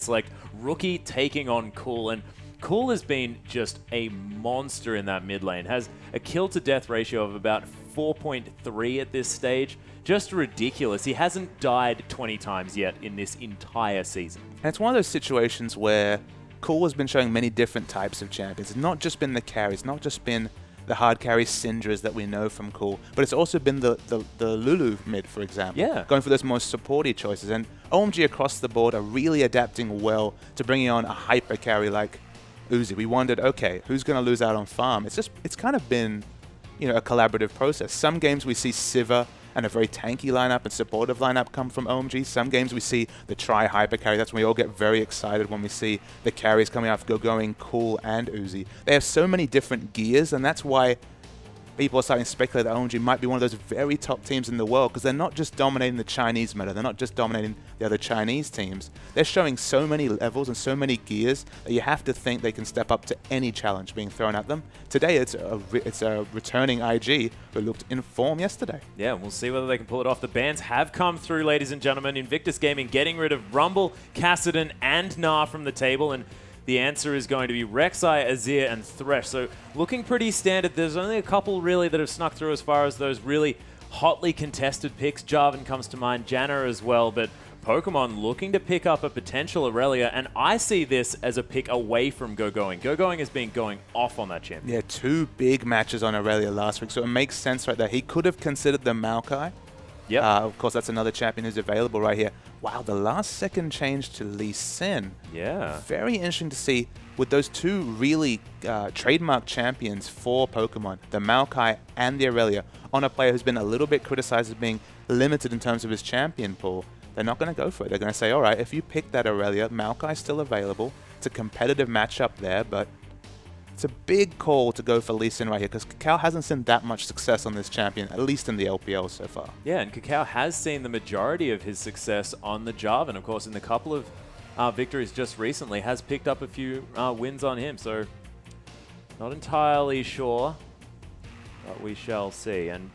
It's like Rookie taking on Cool, and Cool has been just a monster in that mid lane. Has a kill to death ratio of about 4.3 at this stage. Just ridiculous. He hasn't died 20 times yet in this entire season. And it's one of those situations where Cool has been showing many different types of champions. It's not just been the carries, not just been the hard carry Syndras that we know from Cool, but it's also been the Lulu mid, for example. Yeah. Going for those most supporty choices. And OMG across the board are really adapting well to bringing on a hyper carry like Uzi. We wondered, okay, who's going to lose out on farm? It's kind of been, a collaborative process. Some games we see Sivir and a very tanky lineup and supportive lineup come from OMG. Some games we see the try hyper carry. That's when we all get very excited when we see the carries coming out of going Cool and Uzi. They have so many different gears, and that's why people are starting to speculate that OMG might be one of those very top teams in the world, because they're not just dominating the Chinese meta, they're not just dominating the other Chinese teams. They're showing so many levels and so many gears that you have to think they can step up to any challenge being thrown at them. Today, it's a returning IG who looked in form yesterday. Yeah, we'll see whether they can pull it off. The bans have come through, ladies and gentlemen. Invictus Gaming getting rid of Rumble, Kassadin, and Gnar from the table, and the answer is going to be Rek'Sai, Azir, and Thresh. So looking pretty standard. There's only a couple really that have snuck through as far as those really hotly contested picks. Jarvan comes to mind, Janna as well, but Pokemon looking to pick up a potential Aurelia, and I see this as a pick away from Go-Going. Go-Going has been going off on that champion. Yeah, 2 big matches on Aurelia last week, so it makes sense right there. He could have considered the Maokai. Yep. Of course, that's another champion who's available right here. Wow, the last second change to Lee Sin. Yeah. Very interesting to see with those 2 really trademark champions for Pokemon, the Maokai and the Aurelia, on a player who's been a little bit criticized as being limited in terms of his champion pool. They're not going to go for it. They're going to say, all right, if you pick that Aurelia, Maokai's still available. It's a competitive matchup there, but it's a big call to go for Lee Sin right here, because Kakao hasn't seen that much success on this champion, at least in the LPL so far. Yeah, and Kakao has seen the majority of his success on the Jarvan. Of course, in the couple of victories just recently, has picked up a few wins on him. So, not entirely sure, but we shall see. And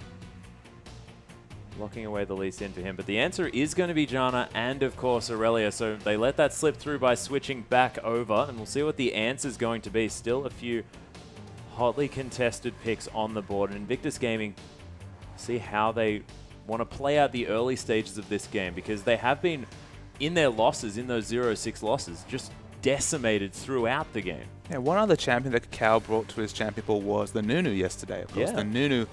locking away the Lee Sin for him. But the answer is going to be Janna and, of course, Aurelia. So they let that slip through by switching back over. And we'll see what the answer is going to be. Still a few hotly contested picks on the board. And Invictus Gaming, see how they want to play out the early stages of this game. Because they have been, in their losses, in those 0-6 losses, just decimated throughout the game. Yeah, one other champion that Kakao brought to his champion pool was the Nunu yesterday. Of course, the Nunu,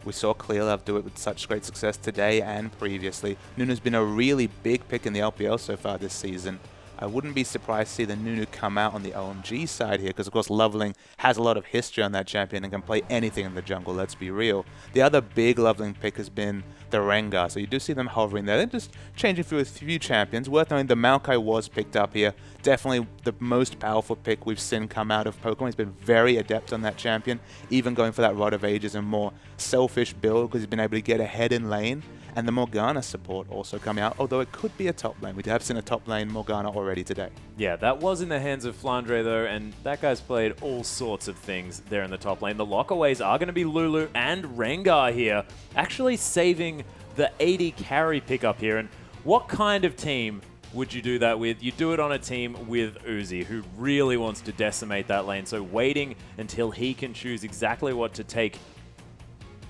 we saw Clearlove do it with such great success today and previously. Nunu's been a really big pick in the LPL so far this season. I wouldn't be surprised to see the Nunu come out on the OMG side here, because of course Loveling has a lot of history on that champion and can play anything in the jungle, let's be real. The other big Loveling pick has been the Rengar, so you do see them hovering there. They're just changing through a few champions. Worth knowing the Maokai was picked up here. Definitely the most powerful pick we've seen come out of Pokemon. He's been very adept on that champion, even going for that Rod of Ages and more selfish build, because he's been able to get ahead in lane. And the Morgana support also coming out, although it could be a top lane. We have seen a top lane Morgana already today. Yeah, that was in the hands of Flandre though, and that guy's played all sorts of things there in the top lane. The lockaways are going to be Lulu and Rengar here, actually saving the 80 carry pickup here. And what kind of team would you do that with? You do it on a team with Uzi, who really wants to decimate that lane. So waiting until he can choose exactly what to take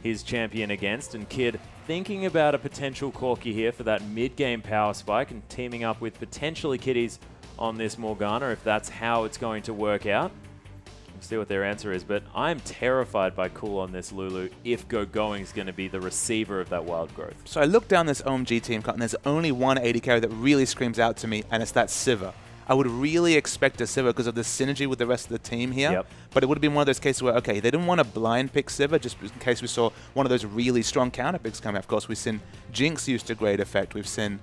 his champion against. And Kid thinking about a potential Corki here for that mid-game power spike and teaming up with potentially Kitties on this Morgana, if that's how it's going to work out. We'll see what their answer is, but I'm terrified by Cool on this Lulu if Go-Going is going to be the receiver of that wild growth. So I look down this OMG team cut, and there's only one 80 carry that really screams out to me, and it's that Sivir. I would really expect a Sivir because of the synergy with the rest of the team here. But it would have been one of those cases where, okay, they didn't want to blind pick Sivir just in case we saw one of those really strong counter picks coming. Of course, we've seen Jinx used to great effect. We've seen,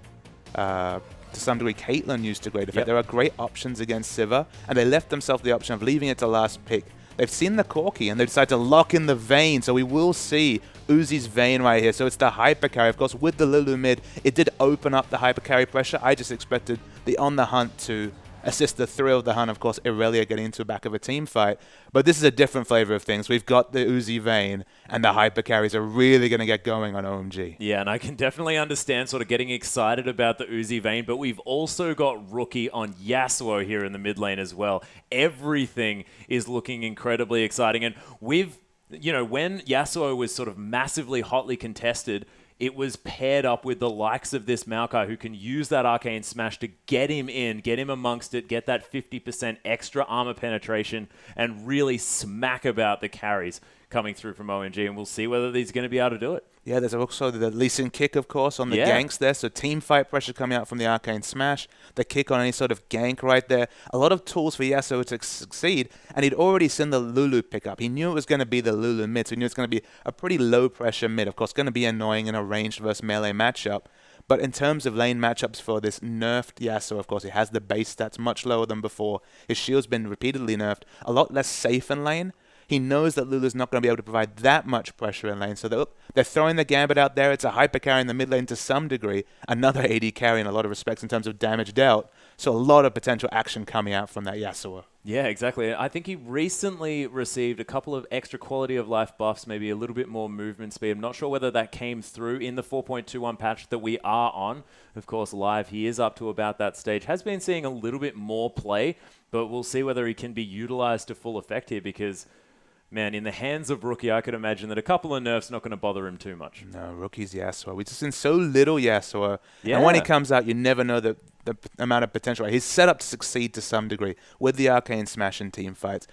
to some degree, Caitlyn used to great effect. There are great options against Sivir, and they left themselves the option of leaving it to last pick. They've seen the Corki, and they decided to lock in the Vayne, so we will see Uzi's Vayne right here. So it's the hyper carry. Of course, with the Lulu mid, it did open up the hyper carry pressure. I just expected the On The Hunt to assist the thrill of the hunt. Of course, Irelia getting into the back of a team fight. But this is a different flavor of things. We've got the Uzi Vayne, and the hyper carries are really going to get going on OMG. Yeah, and I can definitely understand sort of getting excited about the Uzi Vayne, but we've also got Rookie on Yasuo here in the mid lane as well. Everything is looking incredibly exciting, and we've, you know, when Yasuo was sort of massively hotly contested, it was paired up with the likes of this Maokai who can use that Arcane Smash to get him in, get him amongst it, get that 50% extra armor penetration, and really smack about the carries coming through from OMG, and we'll see whether he's going to be able to do it. Yeah, there's also the Lee Sin kick, of course, on the ganks there. So team fight pressure coming out from the Arcane Smash, the kick on any sort of gank right there. A lot of tools for Yasuo to succeed, and he'd already seen the Lulu pick up. He knew it was going to be the Lulu mid, so he knew it's going to be a pretty low pressure mid. Of course, going to be annoying in a ranged versus melee matchup. But in terms of lane matchups for this nerfed Yasuo, of course, he has the base stats much lower than before. His shield's been repeatedly nerfed. A lot less safe in lane. He knows that Lulu's not going to be able to provide that much pressure in lane. So they're throwing the Gambit out there. It's a hyper carry in the mid lane to some degree. Another AD carry in a lot of respects in terms of damage dealt. So a lot of potential action coming out from that Yasuo. Yeah, exactly. I think he recently received a couple of extra quality of life buffs, maybe a little bit more movement speed. I'm not sure whether that came through in the 4.21 patch that we are on. Of course, live, he is up to about that stage. Has been seeing a little bit more play, but we'll see whether he can be utilized to full effect here because... man, in the hands of Rookie, I could imagine that a couple of nerfs not going to bother him too much. No, Rookie's Yasuo. We've just seen so little Yasuo. Yeah. And when he comes out, you never know the amount of potential. He's set up to succeed to some degree with the Arcane Smash in team fights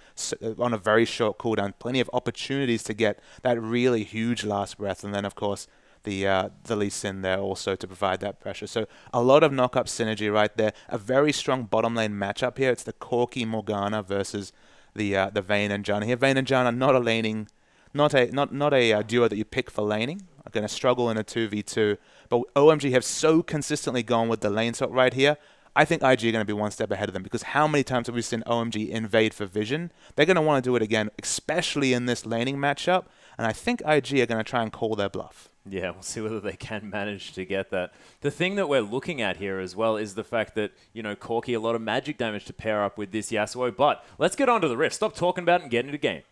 on a very short cooldown. Plenty of opportunities to get that really huge last breath. And then, of course, the Lee Sin there also to provide that pressure. So a lot of knock-up synergy right there. A very strong bottom lane matchup here. It's the Corki Morgana versus... the Vayne and Janna here. Vayne and Janna not a laning, not a duo that you pick for laning. Are going to struggle in a 2v2. But OMG have so consistently gone with the lane swap right here. I think IG are going to be one step ahead of them because how many times have we seen OMG invade for vision? They're going to want to do it again, especially in this laning matchup. And I think IG are going to try and call their bluff. Yeah, we'll see whether they can manage to get that. The thing that we're looking at here as well is the fact that, you know, Corki, a lot of magic damage to pair up with this Yasuo. But let's get on to the rift. Stop talking about it and get into the game.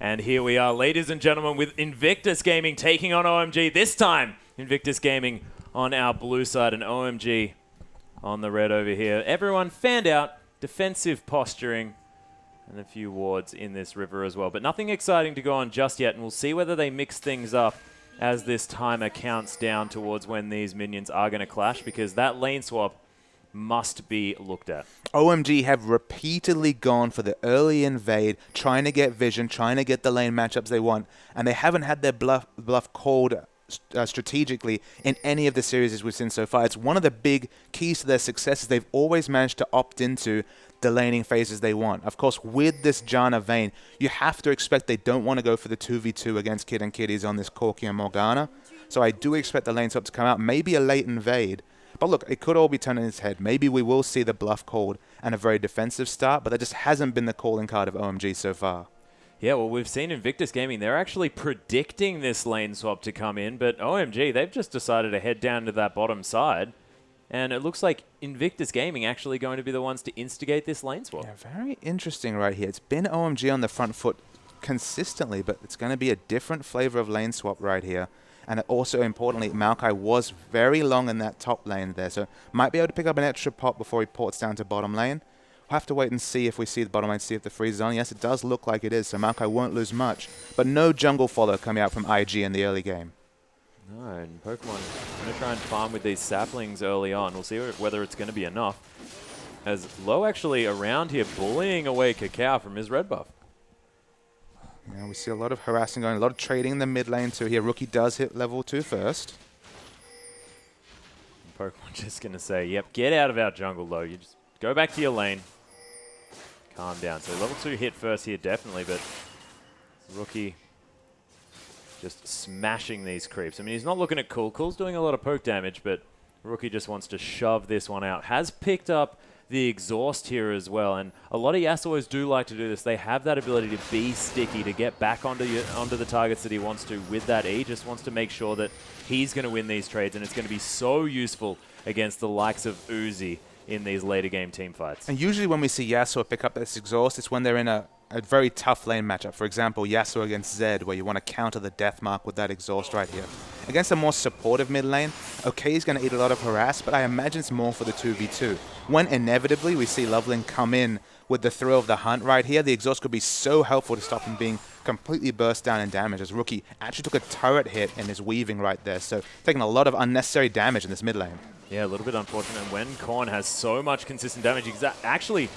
And here we are, ladies and gentlemen, with Invictus Gaming taking on OMG. This time, Invictus Gaming on our blue side and OMG on the red over here. Everyone fanned out, defensive posturing, and a few wards in this river as well. But nothing exciting to go on just yet, and we'll see whether they mix things up as this timer counts down towards when these minions are going to clash, because that lane swap must be looked at. OMG have repeatedly gone for the early invade, trying to get vision, trying to get the lane matchups they want, and they haven't had their bluff called strategically in any of the series we've seen so far. It's one of the big keys to their success is they've always managed to opt into the laning phases they want. Of course, with this Janna Vayne, you have to expect they don't want to go for the 2v2 against Kid and Kitties on this Corki and Morgana. So I do expect the lane swap to come out, maybe a late invade. But look, it could all be turned in its head. Maybe we will see the bluff called and a very defensive start, but that just hasn't been the calling card of OMG so far. Yeah, well, we've seen Invictus Gaming. They're actually predicting this lane swap to come in, but OMG, they've just decided to head down to that bottom side. And it looks like Invictus Gaming actually going to be the ones to instigate this lane swap. Yeah, very interesting right here. It's been OMG on the front foot consistently, but it's going to be a different flavor of lane swap right here. And also, importantly, Maokai was very long in that top lane there, so might be able to pick up an extra pop before he ports down to bottom lane. We'll have to wait and see if we see the bottom lane, see if the freeze is on. Yes, it does look like it is, so Maokai won't lose much. But no jungle follow coming out from IG in the early game. No, and Pokemon going to try and farm with these saplings early on. We'll see whether it's going to be enough. As Low actually around here bullying away Cacao from his red buff. Yeah, we see a lot of harassing going, a lot of trading in the mid lane too here. Rookie does hit level 2 first. And Pokemon just going to say, yep, get out of our jungle, Low. You just go back to your lane. Calm down. So level 2 hit first here, definitely, but Rookie just smashing these creeps. I mean, he's not looking at Cool. Cool's doing a lot of poke damage, but Rookie just wants to shove this one out. Has picked up the exhaust here as well. And a lot of Yasuos do like to do this. They have that ability to be sticky, to get back onto the targets that he wants to with that E. Just wants to make sure that he's going to win these trades, and it's going to be so useful against the likes of Uzi in these later game team fights. And usually when we see Yasuo pick up this exhaust, it's when they're in a very tough lane matchup. For example, Yasuo against Zed, where you want to counter the death mark with that exhaust right here. Against a more supportive mid lane, okay, he's going to eat a lot of harass, but I imagine it's more for the 2v2. When inevitably we see Loveling come in with the thrill of the hunt right here, the exhaust could be so helpful to stop him being completely burst down in damage, as Rookie actually took a turret hit in his weaving right there, so taking a lot of unnecessary damage in this mid lane. Yeah, a little bit unfortunate. And when Korn has so much consistent damage, actually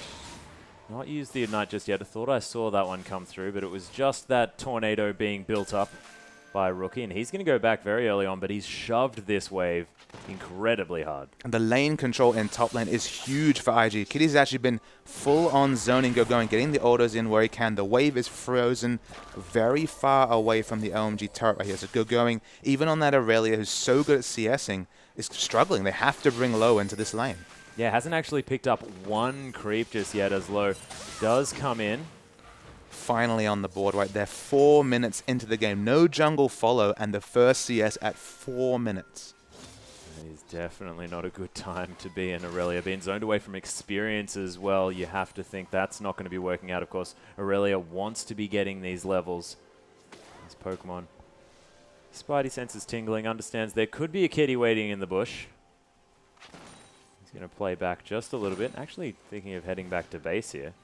not used the Ignite just yet. I thought I saw that one come through, but it was just that tornado being built up by Rookie, and he's going to go back very early on, but he's shoved this wave incredibly hard. And the lane control in top lane is huge for IG. Kitty's actually been full-on zoning going, getting the autos in where he can. The wave is frozen very far away from the OMG turret right here. So going, even on that Aurelia, who's so good at CSing, is struggling. They have to bring low into this lane. Yeah, hasn't actually picked up one creep just yet, as Low does come in. Finally on the board right there, 4 minutes into the game. No jungle follow, and the first CS at 4 minutes. It is definitely not a good time to be in Aurelia. Being zoned away from experience as well, you have to think that's not going to be working out. Of course, Aurelia wants to be getting these levels. This Pokemon, Spidey senses tingling, understands there could be a kitty waiting in the bush. He's going to play back just a little bit. Actually thinking of heading back to base here.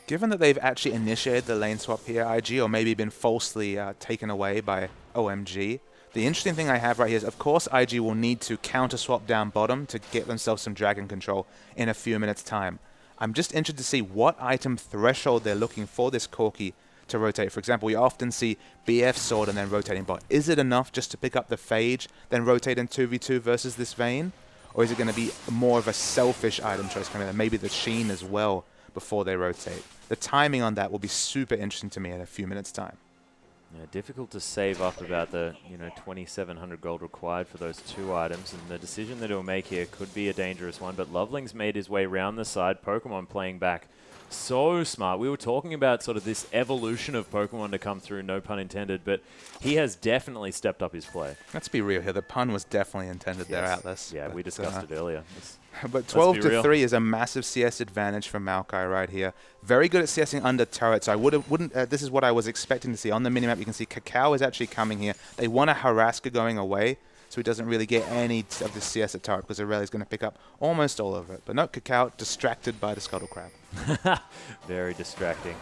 Given that they've actually initiated the lane swap here, IG, or maybe been falsely taken away by OMG, the interesting thing I have right here is, of course, IG will need to counter-swap down bottom to get themselves some dragon control in a few minutes' time. I'm just interested to see what item threshold they're looking for this Corki to rotate. For example, we often see BF Sword and then rotating bot. Is it enough just to pick up the Phage, then rotate in 2v2 versus this Vayne? Or is it going to be more of a selfish item choice coming in? Maybe the Sheen as well before they rotate. The timing on that will be super interesting to me in a few minutes' time. Yeah, difficult to save up about the 2,700 gold required for those two items, and the decision that he'll make here could be a dangerous one. But Loveling's made his way round the side. Pokemon playing back so smart. We were talking about sort of this evolution of Pokemon to come through, no pun intended, but he has definitely stepped up his play. Let's be real here. The pun was definitely intended there, Atlas. Yeah, we discussed it earlier. But 12-3 is a massive CS advantage for Maokai right here. Very good at CSing under turrets. This is what I was expecting to see. On the minimap, you can see Kakao is actually coming here. They want to harass going away, so he doesn't really get any of the CS at turret, because Aurelia is going to pick up almost all of it. But no, Kakao distracted by the Scuttle Crab. Very distracting.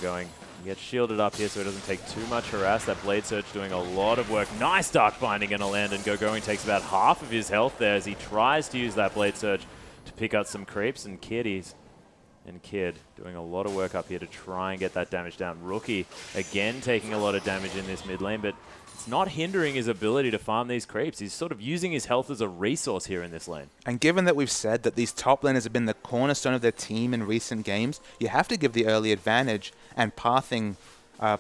Going. He gets shielded up here so he doesn't take too much harass. That Blade Surge doing a lot of work. Nice Dark Binding going to land, and Going takes about half of his health there as he tries to use that Blade Surge to pick up some creeps. And Kid doing a lot of work up here to try and get that damage down. Rookie again taking a lot of damage in this mid lane, but it's not hindering his ability to farm these creeps. He's sort of using his health as a resource here in this lane. And given that we've said that these top laners have been the cornerstone of their team in recent games, you have to give the early advantage, and pathing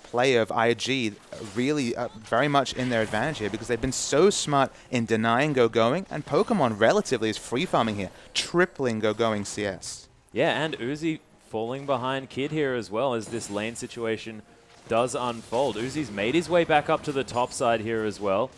play of IG really very much in their advantage here, because they've been so smart in denying Going, and Pokemon relatively is free farming here, tripling Going CS. Yeah, and Uzi falling behind Kid here as well as this lane situation does unfold. Uzi's made his way back up to the top side here as well.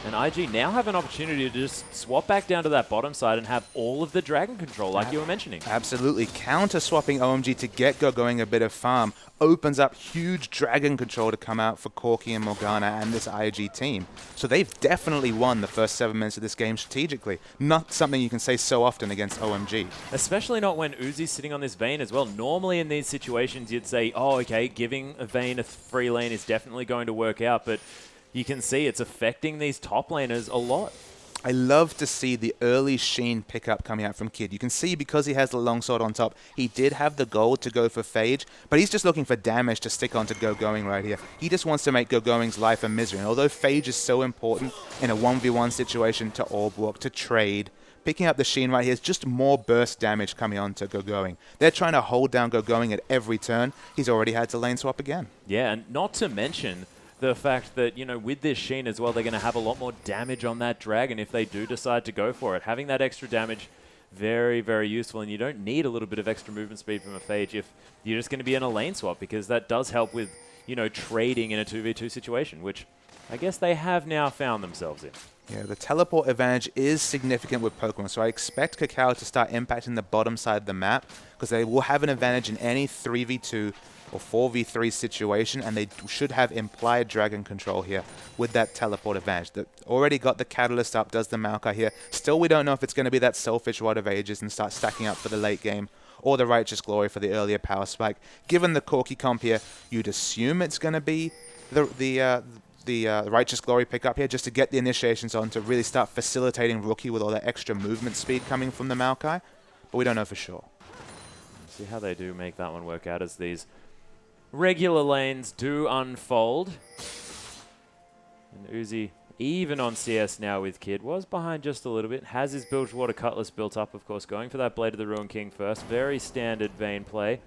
And IG now have an opportunity to just swap back down to that bottom side and have all of the dragon control like you were mentioning. Absolutely. Counter-swapping OMG to get Going a bit of farm opens up huge dragon control to come out for Corki and Morgana and this IG team. So they've definitely won the first 7 minutes of this game strategically. Not something you can say so often against OMG. Especially not when Uzi's sitting on this Vayne as well. Normally in these situations you'd say, oh, okay, giving a Vayne a free lane is definitely going to work out, but you can see it's affecting these top laners a lot. I love to see the early Sheen pickup coming out from Kid. You can see because he has the longsword on top, he did have the gold to go for Phage, but he's just looking for damage to stick on to Going right here. He just wants to make Going's life a misery. And although Phage is so important in a 1v1 situation to orb walk, to trade, picking up the Sheen right here is just more burst damage coming on to Going. They're trying to hold down Going at every turn. He's already had to lane swap again. Yeah, and not to mention the fact that, with this Sheen as well, they're going to have a lot more damage on that dragon if they do decide to go for it. Having that extra damage very, very useful, and you don't need a little bit of extra movement speed from a Phage if you're just going to be in a lane swap, because that does help with, you know, trading in a 2v2 situation, which I guess they have now found themselves in. Yeah, the teleport advantage is significant with Pokemon, so I expect Cacao to start impacting the bottom side of the map, because they will have an advantage in any 3v2 or 4v3 situation, and they should have implied dragon control here with that teleport advantage. That already got the Catalyst up, does the Maokai here. Still, we don't know if it's going to be that Selfish Rod of Ages and start stacking up for the late game, or the Righteous Glory for the earlier power spike. Given the Corki comp here, you'd assume it's going to be the Righteous Glory pickup here, just to get the initiations on, to really start facilitating Rookie with all that extra movement speed coming from the Maokai, but we don't know for sure. See how they do make that one work out as these regular lanes do unfold. And Uzi, even on CS now with Kid, was behind just a little bit. Has his Bilgewater Cutlass built up, of course, going for that Blade of the Ruined King first. Very standard Vayne play.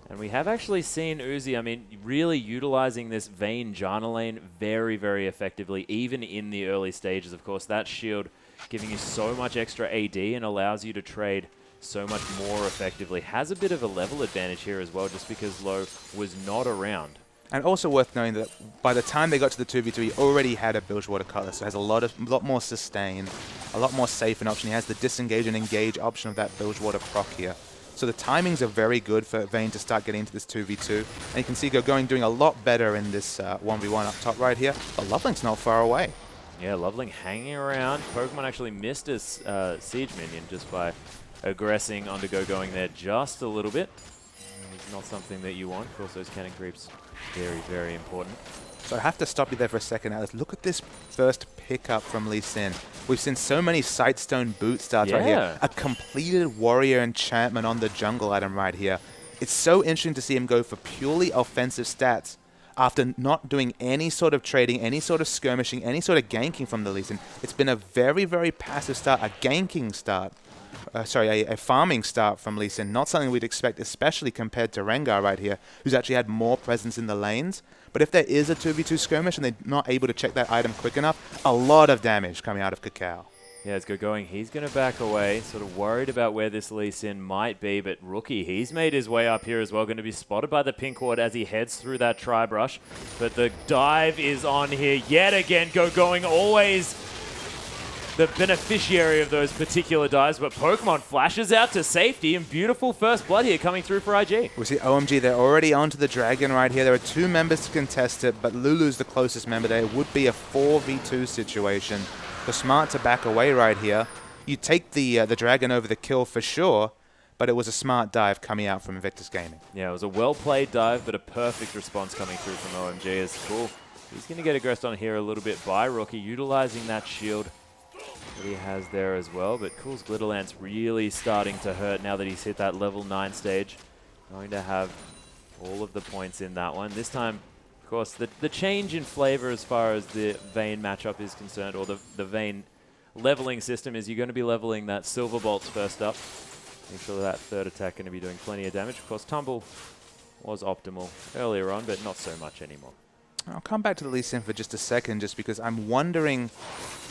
And we have actually seen Uzi, I mean, really utilizing this Vayne Janna lane very, very effectively, even in the early stages. Of course, that shield giving you so much extra AD and allows you to trade so much more effectively. Has a bit of a level advantage here as well, just because Low was not around. And also worth knowing that by the time they got to the 2v2, he already had a Bilgewater Cutlass, so has a lot more sustain, a lot more safe an option. He has the disengage and engage option of that Bilgewater proc here. So the timings are very good for Vayne to start getting into this 2v2. And you can see doing a lot better in this 1v1 up top right here. But Lovelink's not far away. Yeah, Lovelink hanging around. Pokemon actually missed his Siege minion just by aggressing onto going there just a little bit. It's not something that you want. Of course, those cannon creeps, very, very important. So I have to stop you there for a second, Alice. Look at this first pickup from Lee Sin. We've seen so many Sightstone boot starts right here. A completed Warrior Enchantment on the jungle item right here. It's so interesting to see him go for purely offensive stats after not doing any sort of trading, any sort of skirmishing, any sort of ganking from the Lee Sin. It's been a very, very passive start, a ganking start. A farming start from Lee Sin. Not something we'd expect, especially compared to Rengar right here, who's actually had more presence in the lanes. But if there is a 2v2 skirmish and they're not able to check that item quick enough, a lot of damage coming out of Cacao. Yeah, it's good going. He's going to back away, sort of worried about where this Lee Sin might be, but Rookie, he's made his way up here as well, going to be spotted by the pink ward as he heads through that Tri-Brush. But the dive is on here yet again. Going always the beneficiary of those particular dives, but Pokemon flashes out to safety, and beautiful first blood here coming through for IG. We see OMG, they're already onto the Dragon right here. There are 2 members to contest it, but Lulu's the closest member there. It would be a 4v2 situation. So smart to back away right here. You take the Dragon over the kill for sure, but it was a smart dive coming out from Invictus Gaming. Yeah, it was a well-played dive, but a perfect response coming through from OMG. Is cool. He's going to get aggressed on here a little bit by Rookie, utilizing that shield that he has there as well, but Cool's Glitterlance really starting to hurt now that he's hit that level 9 stage. Going to have all of the points in that one. This time, of course, the change in flavor as far as the Vayne matchup is concerned, or the Vayne leveling system, is you're going to be leveling that Silver Bolts first up. Make sure that third attack going to be doing plenty of damage. Of course, Tumble was optimal earlier on, but not so much anymore. I'll come back to the Lee Sin for just a second, just because I'm wondering.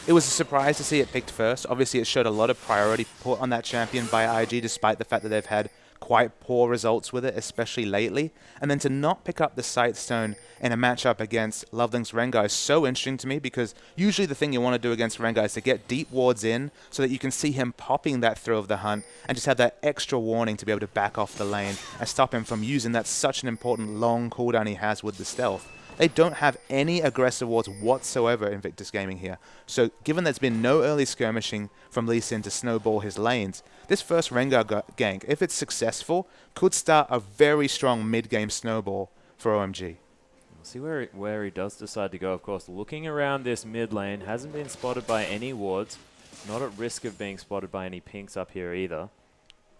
It was a surprise to see it picked first. Obviously, it showed a lot of priority put on that champion by IG, despite the fact that they've had quite poor results with it, especially lately. And then to not pick up the Sightstone in a matchup against Lovelink's Rengar is so interesting to me, because usually the thing you want to do against Rengar is to get deep wards in so that you can see him popping that Thrill of the Hunt and just have that extra warning to be able to back off the lane and stop him from using that such an important long cooldown he has with the stealth. They don't have any aggressive wards whatsoever in Invictus Gaming here. So given there's been no early skirmishing from Lee Sin to snowball his lanes, this first Rengar gank, if it's successful, could start a very strong mid-game snowball for OMG. We'll see where he does decide to go, of course. Looking around this mid lane, hasn't been spotted by any wards. Not at risk of being spotted by any pinks up here either.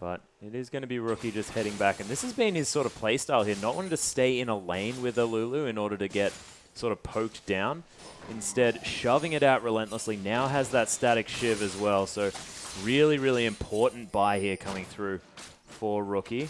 But it is going to be Rookie just heading back. And this has been his sort of playstyle here, not wanting to stay in a lane with a Lulu in order to get sort of poked down. Instead, shoving it out relentlessly. Now has that static shiv as well. So really, really important buy here coming through for Rookie.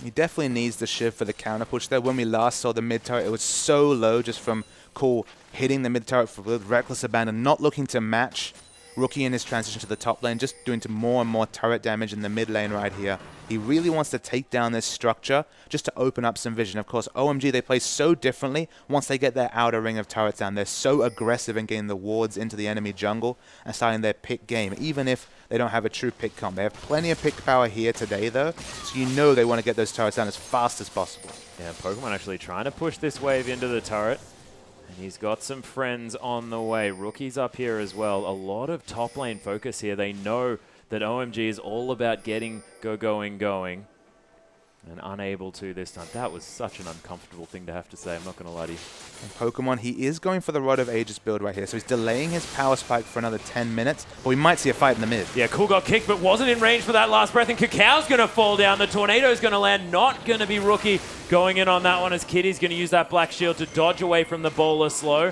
He definitely needs the shiv for the counter push there. When we last saw the mid turret, it was so low just from Cool hitting the mid turret with reckless abandon, not looking to match Rookie in his transition to the top lane, just doing more and more turret damage in the mid lane right here. He really wants to take down this structure just to open up some vision. Of course, OMG, they play so differently once they get their outer ring of turrets down. They're so aggressive in getting the wards into the enemy jungle and starting their pick game, even if they don't have a true pick comp. They have plenty of pick power here today, though, so you know they want to get those turrets down as fast as possible. Yeah, Pokemon actually trying to push this wave into the turret. And he's got some friends on the way. Rookie's up here as well. A lot of top lane focus here. They know that OMG is all about getting going. And unable to this time. That was such an uncomfortable thing to have to say, I'm not going to lie to you. And Pokemon, he is going for the Rod of Ages build right here, so he's delaying his power spike for another 10 minutes, but we might see a fight in the mid. Yeah, Cool got kicked, but wasn't in range for that last breath, and Cacao's going to fall down. The Tornado's going to land, not going to be Rookie going in on that one, as Kitty's going to use that Black Shield to dodge away from the bowler slow.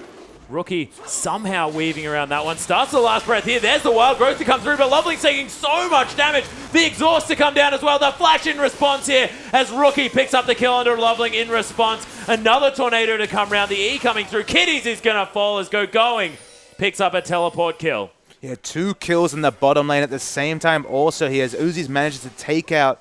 Rookie somehow weaving around that one. Starts the last breath here. There's the Wild Growth to come through, but Loveling's taking so much damage. The Exhaust to come down as well. The Flash in response here as Rookie picks up the kill under Loveling in response. Another Tornado to come round. The E coming through. Kitties is going to fall as Going picks up a teleport kill. Yeah, 2 kills in the bottom lane at the same time. Also, he has Uzi's managed to take out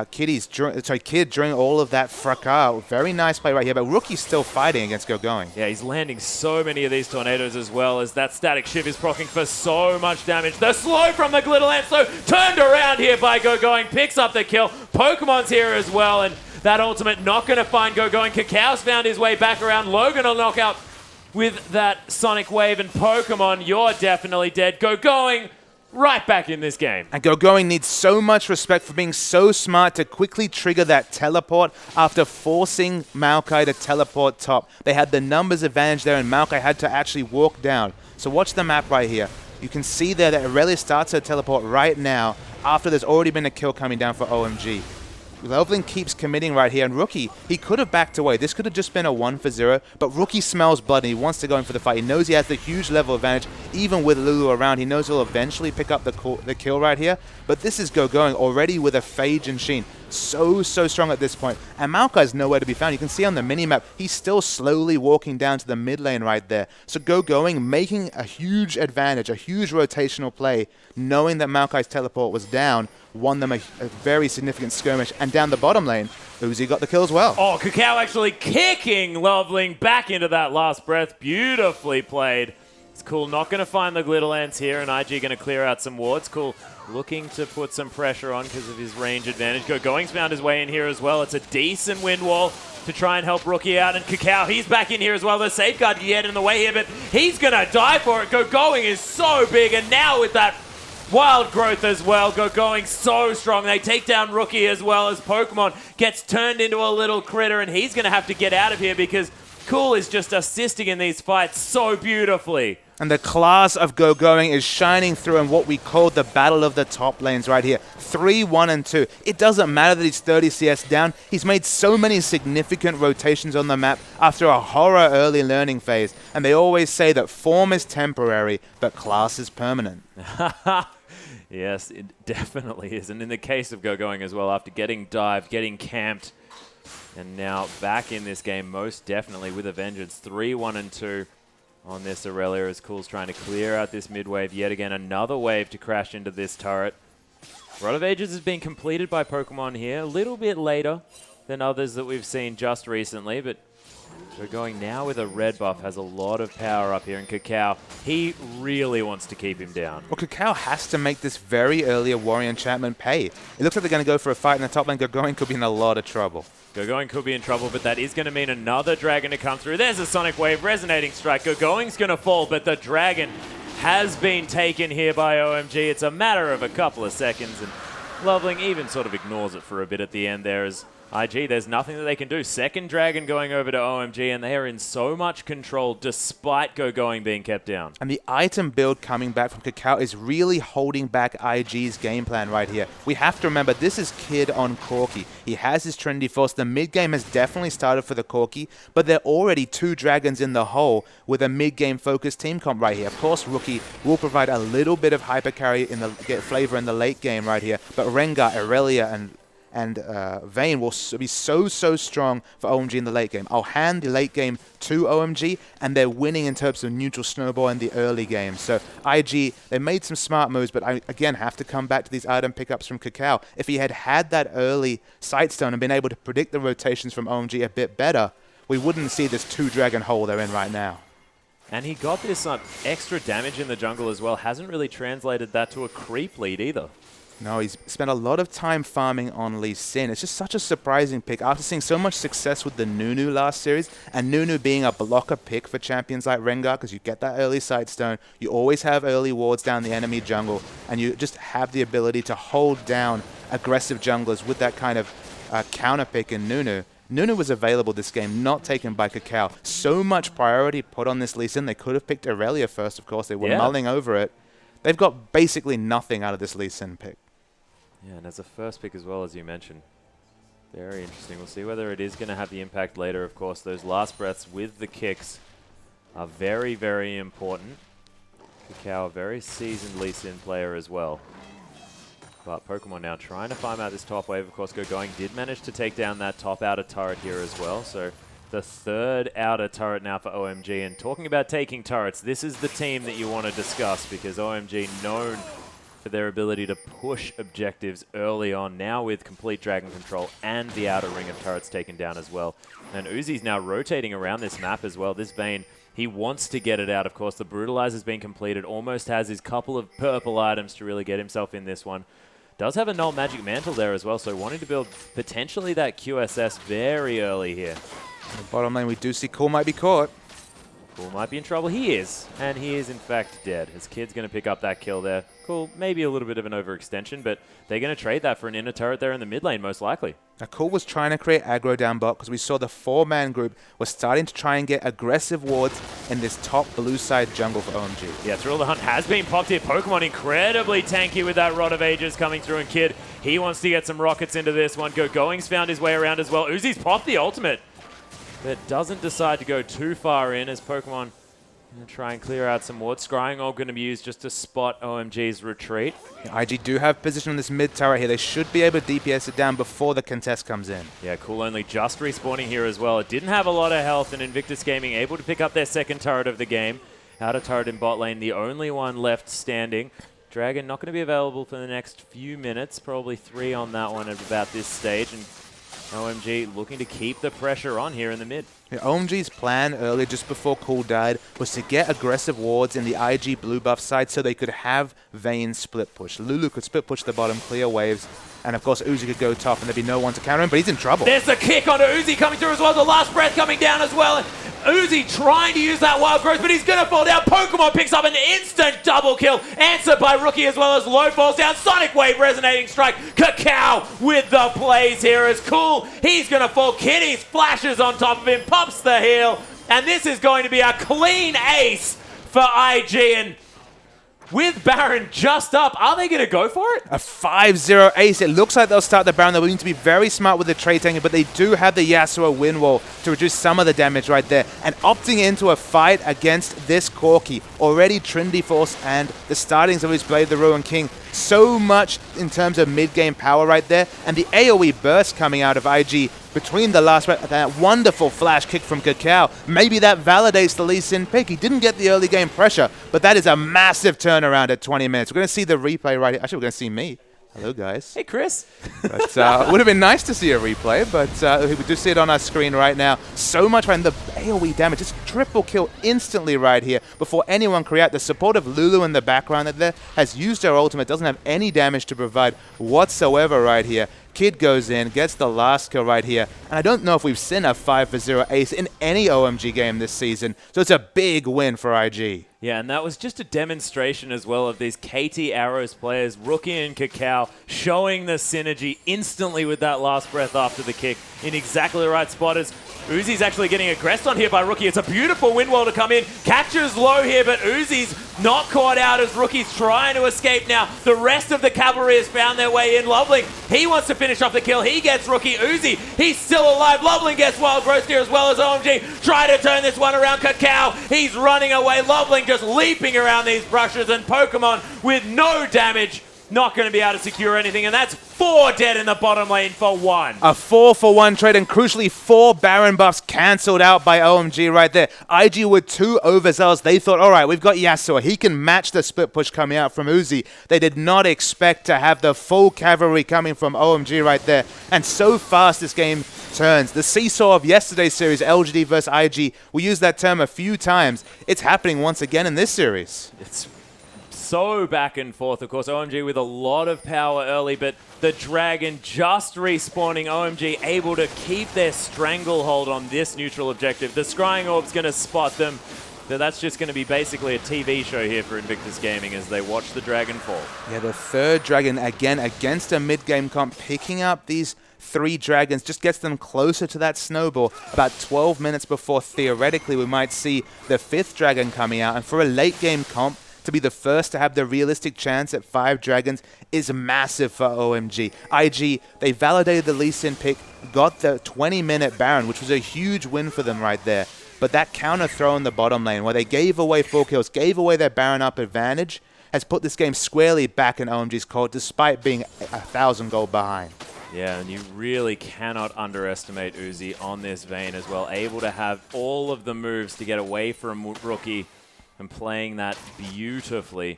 Kid during all of that fracas. Very nice play right here, but Rookie's still fighting against Going. Yeah, he's landing so many of these Tornadoes as well, as that Static Shiv is proccing for so much damage. The slow from the Glitter Lance, so turned around here by Going, picks up the kill. Pokemon's here as well, and that ultimate not going to find Going. Cacao's found his way back around. Logan will knock out with that Sonic Wave, and Pokemon, you're definitely dead. Going right back in this game. And Going needs so much respect for being so smart to quickly trigger that teleport after forcing Maokai to teleport top. They had the numbers advantage there, and Maokai had to actually walk down. So watch the map right here. You can see there that Aurelia starts her teleport right now after there's already been a kill coming down for OMG. Loveling keeps committing right here, and Rookie, he could have backed away. This could have just been a 1-for-0, but Rookie smells blood and he wants to go in for the fight. He knows he has the huge level advantage, even with Lulu around. He knows he'll eventually pick up the kill right here, but this is Going already with a Phage and Sheen. So strong at this point. And Maokai's nowhere to be found. You can see on the minimap, he's still slowly walking down to the mid lane right there. So Going making a huge advantage, a huge rotational play, knowing that Maokai's teleport was down, won them a very significant skirmish. And down the bottom lane, Uzi got the kill as well. Oh, Cacao actually kicking Loveling back into that last breath. Beautifully played. It's Cool not going to find the Glitter Lance here, and IG going to clear out some wards. Cool looking to put some pressure on because of his range advantage. Going's found his way in here as well. It's a decent wind wall to try and help Rookie out. And Cacao, he's back in here as well. The safeguard can get in the way here, but he's going to die for it. Going is so big, and now with that Wild Growth as well. Going so strong. They take down Rookie as well as Pokemon gets turned into a little critter, and he's going to have to get out of here because Cool is just assisting in these fights so beautifully. And the class of Going is shining through in what we call the battle of the top lanes right here. 3, 1, and 2. It doesn't matter that he's 30 CS down. He's made so many significant rotations on the map after a horror early learning phase. And they always say that form is temporary, but class is permanent. Yes, it definitely is. And in the case of Going as well, after getting dived, getting camped, and now back in this game, most definitely with a vengeance. 3, 1, and 2 on this Aurelia as Cool's trying to clear out this mid wave. Yet again, another wave to crash into this turret. Rod of Ages has been completed by Pokemon here, a little bit later than others that we've seen just recently, but Going now with a red buff has a lot of power up here, and Cacao, he really wants to keep him down. Well, Cacao has to make this very early Warrior Enchantment pay. It looks like they're going to go for a fight in the top lane. Going could be in a lot of trouble. Going could be in trouble, but that is going to mean another dragon to come through. There's a Sonic Wave, Resonating Strike. Going's going to fall, but the dragon has been taken here by OMG. It's a matter of a couple of seconds, and Loveling even sort of ignores it for a bit at the end there as IG, there's nothing that they can do. Second dragon going over to OMG, and they are in so much control despite Going being kept down. And the item build coming back from Cacao is really holding back IG's game plan right here. We have to remember, this is Kid on Corki. He has his Trinity Force. The mid game has definitely started for the Corki, but they're already 2 dragons in the hole with a mid-game focused team comp right here. Of course, Rookie will provide a little bit of hyper carry in the flavor in the late game right here, but Rengar, Aurelia, and and Vayne will be so strong for OMG in the late game. I'll hand the late game to OMG, and they're winning in terms of neutral snowball in the early game. So IG, they made some smart moves, but I, again, have to come back to these item pickups from Kakao. If he had had that early Sightstone and been able to predict the rotations from OMG a bit better, we wouldn't see this 2-dragon hole they're in right now. And he got this extra damage in the jungle as well. Hasn't really translated that to a creep lead either. No, he's spent a lot of time farming on Lee Sin. It's just such a surprising pick. After seeing so much success with the Nunu last series, and Nunu being a blocker pick for champions like Rengar, because you get that early Sightstone, you always have early wards down the enemy jungle, and you just have the ability to hold down aggressive junglers with that kind of counter pick in Nunu. Nunu was available this game, not taken by Kakao. So much priority put on this Lee Sin. They could have picked Aurelia first, of course. They were mulling over it. They've got basically nothing out of this Lee Sin pick. Yeah, and as a first pick as well, as you mentioned. Very interesting. We'll see whether it is going to have the impact later. Of course, those last breaths with the kicks are very, very important. Kakao, a very seasoned Lee Sin player as well. But Pokemon now trying to farm out this top wave. Of course, Going did manage to take down that top outer turret here as well. So the third outer turret now for OMG. And talking about taking turrets, this is the team that you want to discuss, because OMG known for their ability to push objectives early on, now with complete dragon control and the outer ring of turrets taken down as well. And Uzi's now rotating around this map as well. This Vayne, he wants to get it out. Of course, the Brutalizer's been completed, almost has his couple of purple items to really get himself in this one. Does have a null magic mantle there as well, so wanting to build potentially that QSS very early here. In the bottom lane, we do see Cool might be caught. Cool might be in trouble. He is, and he is in fact dead. His kid's going to pick up that kill there. Cool, maybe a little bit of an overextension, but they're going to trade that for an inner turret there in the mid lane, most likely. Now, Cool was trying to create aggro down bot because we saw the 4-man group was starting to try and get aggressive wards in this top blue side jungle for OMG. Yeah, Thrill the Hunt has been popped here. Pokemon incredibly tanky with that Rod of Ages coming through, and Kid, he wants to get some rockets into this one. Going's found his way around as well. Uzi's popped the ultimate, but doesn't decide to go too far in as Pokemon going to try and clear out some wards. Scrying all going to be used just to spot OMG's retreat. Yeah, IG do have position on this mid turret here. They should be able to DPS it down before the contest comes in. Yeah, Cool only just respawning here as well. It didn't have a lot of health, and Invictus Gaming able to pick up their second turret of the game. Outer turret in bot lane, the only one left standing. Dragon not going to be available for the next few minutes. Probably 3 on that one at about this stage. And OMG looking to keep the pressure on here in the mid. Yeah, OMG's plan earlier, just before Cool died, was to get aggressive wards in the IG blue buff side so they could have Vayne split push. Lulu could split push the bottom, clear waves, and of course Uzi could go top and there'd be no one to counter him, but he's in trouble. There's the kick onto Uzi coming through as well, the last breath coming down as well. Uzi trying to use that wild growth, but he's going to fall down. Pokemon picks up an instant double kill, answered by Rookie as well as Low falls down. Sonic Wave resonating strike. Kakao with the plays here is Cool. He's going to fall. Kitty splashes on top of him, pops the heal, and this is going to be a clean ace for IG. And with Baron just up, are they going to go for it? A 5-0 ace. It looks like they'll start the Baron. They'll need to be very smart with the trade tanking, but they do have the Yasuo wind wall to reduce some of the damage right there. And opting into a fight against this Corki, already Trinity Force and the startings of his Blade the Ruin King. So much in terms of mid-game power right there. And the AoE burst coming out of IG between the last breath, that wonderful flash kick from Kakao. Maybe that validates the Lee Sin pick. He didn't get the early game pressure, but that is a massive turnaround at 20 minutes. We're going to see the replay right here. Actually, we're going to see me. Hello, guys. Hey, Chris. But would have been nice to see a replay, but we do see it on our screen right now. So much right, the AoE damage, just triple kill instantly right here before anyone can react. The support of Lulu in the background there has used her ultimate, doesn't have any damage to provide whatsoever right here. Kid goes in, gets the last kill right here, and I don't know if we've seen a 5-0 ace in any OMG game this season, so it's a big win for IG. Yeah, and that was just a demonstration as well of these KT Arrows players, Rookie and Kakao, showing the synergy instantly with that last breath after the kick in exactly the right spot as Uzi's actually getting aggressed on here by Rookie. It's a beautiful wind wall to come in. Catches low here, but Uzi's not caught out as Rookie's trying to escape now. The rest of the cavalry has found their way in. Loveling, he wants to finish off the kill. He gets Rookie. Uzi, he's still alive. Loveling gets wild growth here as well as OMG. Try to turn this one around. Kakao, he's running away. Loveling just leaping around these brushes, and Pokemon with no damage not going to be able to secure anything, and that's 4 dead in the bottom lane for 1. A 4-for-1 trade, and crucially 4 Baron buffs cancelled out by OMG right there. IG with 2 overzealous. They thought, all right, we've got Yasuo. He can match the split push coming out from Uzi. They did not expect to have the full cavalry coming from OMG right there. And so fast this game turns. The seesaw of yesterday's series, LGD versus IG, we used that term a few times. It's happening once again in this series. It's so back and forth. Of course, OMG with a lot of power early, but the Dragon just respawning. OMG able to keep their stranglehold on this neutral objective. The Scrying Orb's going to spot them. So that's just going to be basically a TV show here for Invictus Gaming as they watch the Dragon fall. Yeah, the third Dragon again against a mid-game comp, picking up these 3 dragons, just gets them closer to that snowball. About 12 minutes before, theoretically, we might see the 5th Dragon coming out. And for a late-game comp, to be the first to have the realistic chance at 5 dragons is massive for OMG. IG, they validated the Lee Sin pick, got the 20-minute Baron, which was a huge win for them right there. But that counter throw in the bottom lane, where they gave away 4 kills, gave away their Baron up advantage, has put this game squarely back in OMG's court, despite being 1,000 gold behind. Yeah, and you really cannot underestimate Uzi on this Vayne as well. Able to have all of the moves to get away from Rookie and playing that beautifully.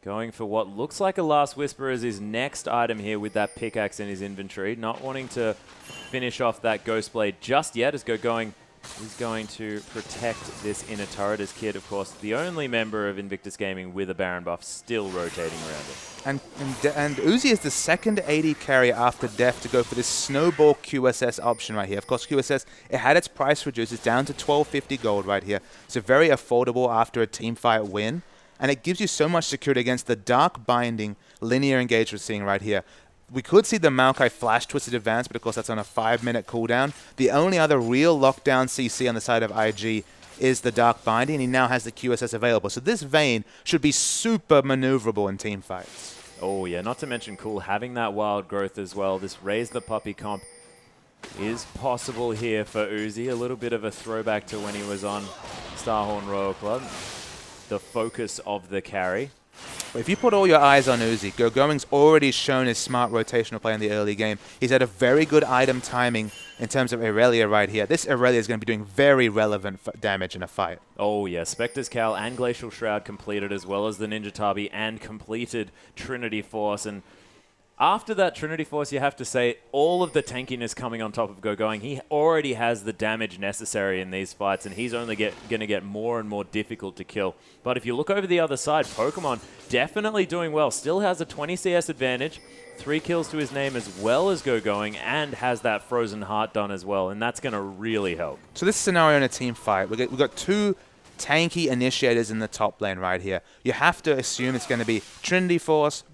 Going for what looks like a Last Whisper as his next item here with that pickaxe in his inventory. Not wanting to finish off that Ghost Blade just yet as he's going to protect this inner turret as Kid, of course, the only member of Invictus Gaming with a Baron buff still rotating around it. And Uzi is the second AD carrier after Def to go for this snowball QSS option right here. Of course, QSS, it had its price reduced. It's down to 1250 gold right here. So very affordable after a teamfight win. And it gives you so much security against the Dark Binding linear engage we're seeing right here. We could see the Maokai Flash Twisted Advance, but of course that's on a 5-minute cooldown. The only other real lockdown CC on the side of IG is the Dark Binding, and he now has the QSS available. So this Vayne should be super maneuverable in teamfights. Oh yeah, not to mention cool having that wild growth as well. This Raise the Puppy comp is possible here for Uzi. A little bit of a throwback to when he was on Starhorn Royal Club. The focus of the carry. If you put all your eyes on Uzi, GoGoing's already shown his smart rotational play in the early game. He's had a very good item timing in terms of Irelia right here. This Irelia is going to be doing very relevant damage in a fight. Oh yeah, Spectre's Cowl and Glacial Shroud completed, as well as the Ninja Tabi, and completed Trinity Force. And after that Trinity Force, you have to say, all of the tankiness coming on top of GoGoing. He already has the damage necessary in these fights, and he's only going to get more and more difficult to kill. But if you look over the other side, Pokemon definitely doing well. Still has a 20 CS advantage, 3 kills to his name as well as GoGoing, and has that Frozen Heart done as well, and that's going to really help. So this scenario in a team fight, we've got 2 tanky initiators in the top lane right here. You have to assume it's going to be Trinity Force,